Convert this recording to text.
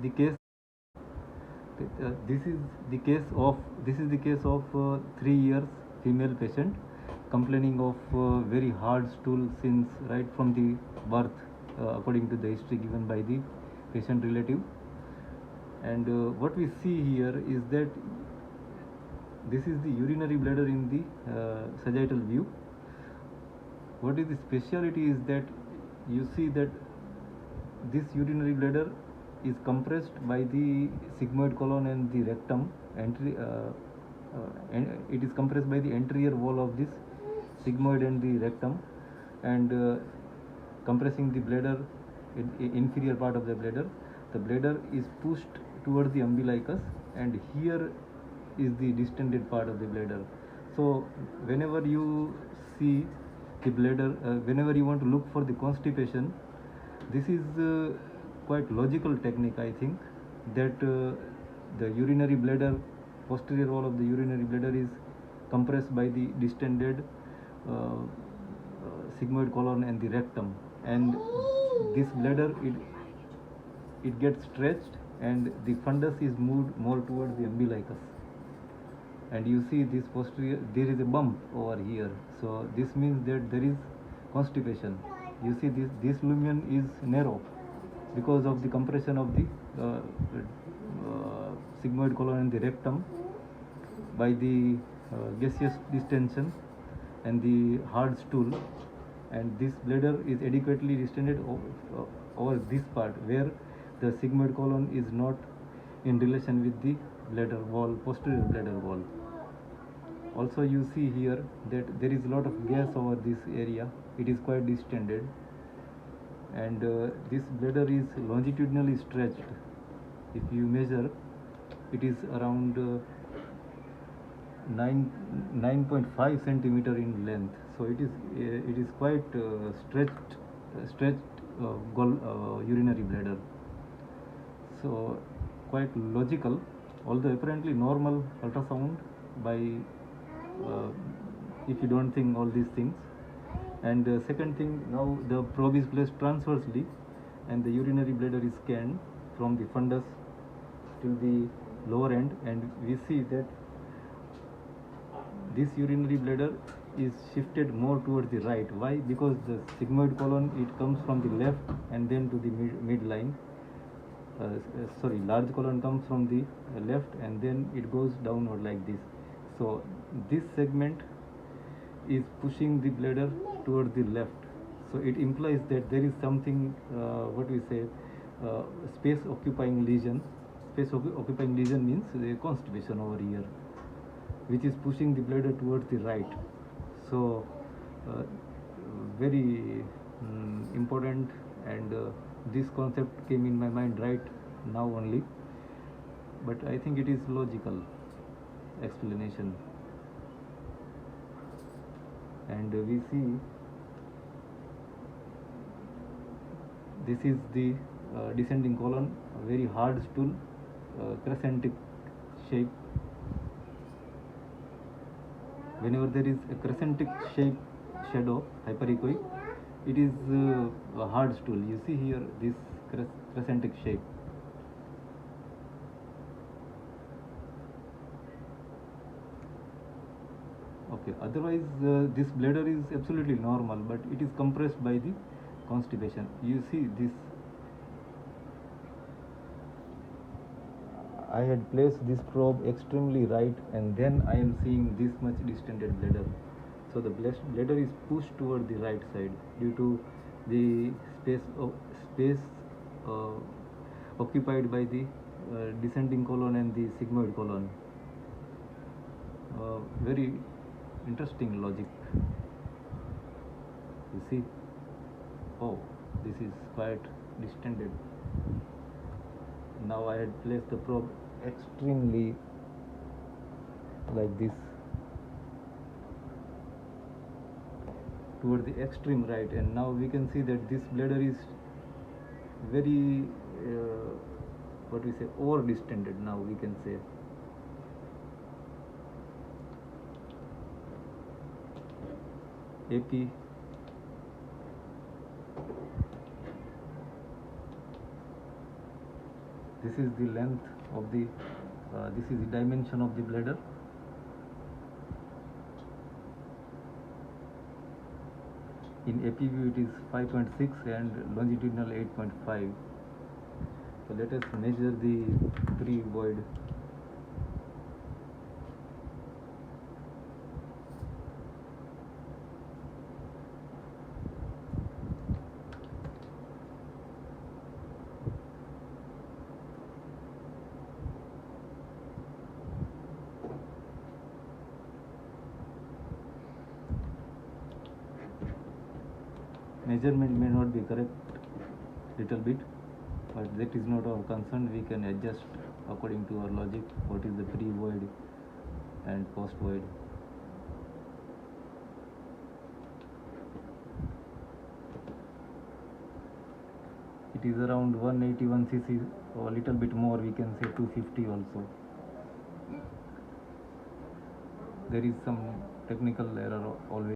the case. This is the case of 3 years female patient complaining of very hard stool since right from the birth, according to the history given by the patient relative. And what we see here is that this is the urinary bladder in the sagittal view. What is the speciality is that you see that this urinary bladder is compressed by the sigmoid colon and the rectum and it is compressed by the anterior wall of this sigmoid and the rectum, and compressing the bladder in inferior part of the bladder is pushed towards the umbilicus, and here is the distended part of the bladder. So whenever you see the bladder, whenever you want to look for the constipation, this is quite logical technique, I think, that the urinary bladder, posterior wall of the urinary bladder is compressed by the distended sigmoid colon and the rectum, and this bladder it gets stretched and the fundus is moved more towards the umbilicus, and you see this posterior, there is a bump over here, so this means that there is constipation. You see this lumen is narrow because of the compression of the sigmoid colon and the rectum by the gaseous distension and the hard stool, and this bladder is adequately distended over this part where the sigmoid colon is not in relation with the bladder wall, posterior bladder wall. Also you see here that there is a lot of gas over this area, it is quite distended, and this bladder is longitudinally stretched. If you measure, it is around 9.5 centimeter in length, so it is quite stretched urinary bladder, so quite logical, although apparently normal ultrasound by if you don't think all these things. And second thing, now the probe is placed transversely and the urinary bladder is scanned from the fundus till the lower end, and we see that this urinary bladder is shifted more towards the right. Why? Because the sigmoid colon, it comes from the left and then to the midline. Large colon comes from the left and then it goes downward like this. So this segment is pushing the bladder towards the left. So it implies that there is something, space occupying lesion. Space occupying lesion means the constipation over here, which is pushing the bladder towards the right. So very important, and this concept came in my mind right now only, but I think it is logical explanation. And we see this is the descending colon, a very hard stool, crescentic shape. Whenever there is a crescentic shape shadow, hyperechoic, it is a hard stool. You see here this crescentic shape. Okay, otherwise this bladder is absolutely normal, but it is compressed by the constipation. You see this, I had placed this probe extremely right, and then I am seeing this much distended bladder. So the bladder is pushed toward the right side due to the space occupied by the descending colon and the sigmoid colon. Very interesting logic. You see, oh, this is quite distended. Now I had placed the probe extremely like this toward the extreme right, and now we can see that this bladder is very over distended. Now we can say AP This is the length of the this is the dimension of the bladder. In AP view it is 5.6 and longitudinal 8.5. So let us measure the pre-void. Measurement may not be correct little bit, but that is not our concern. We can adjust according to our logic what is the pre-void and post-void. It is around 181 cc, or a little bit more, we can say 250 also. There is some technical error always.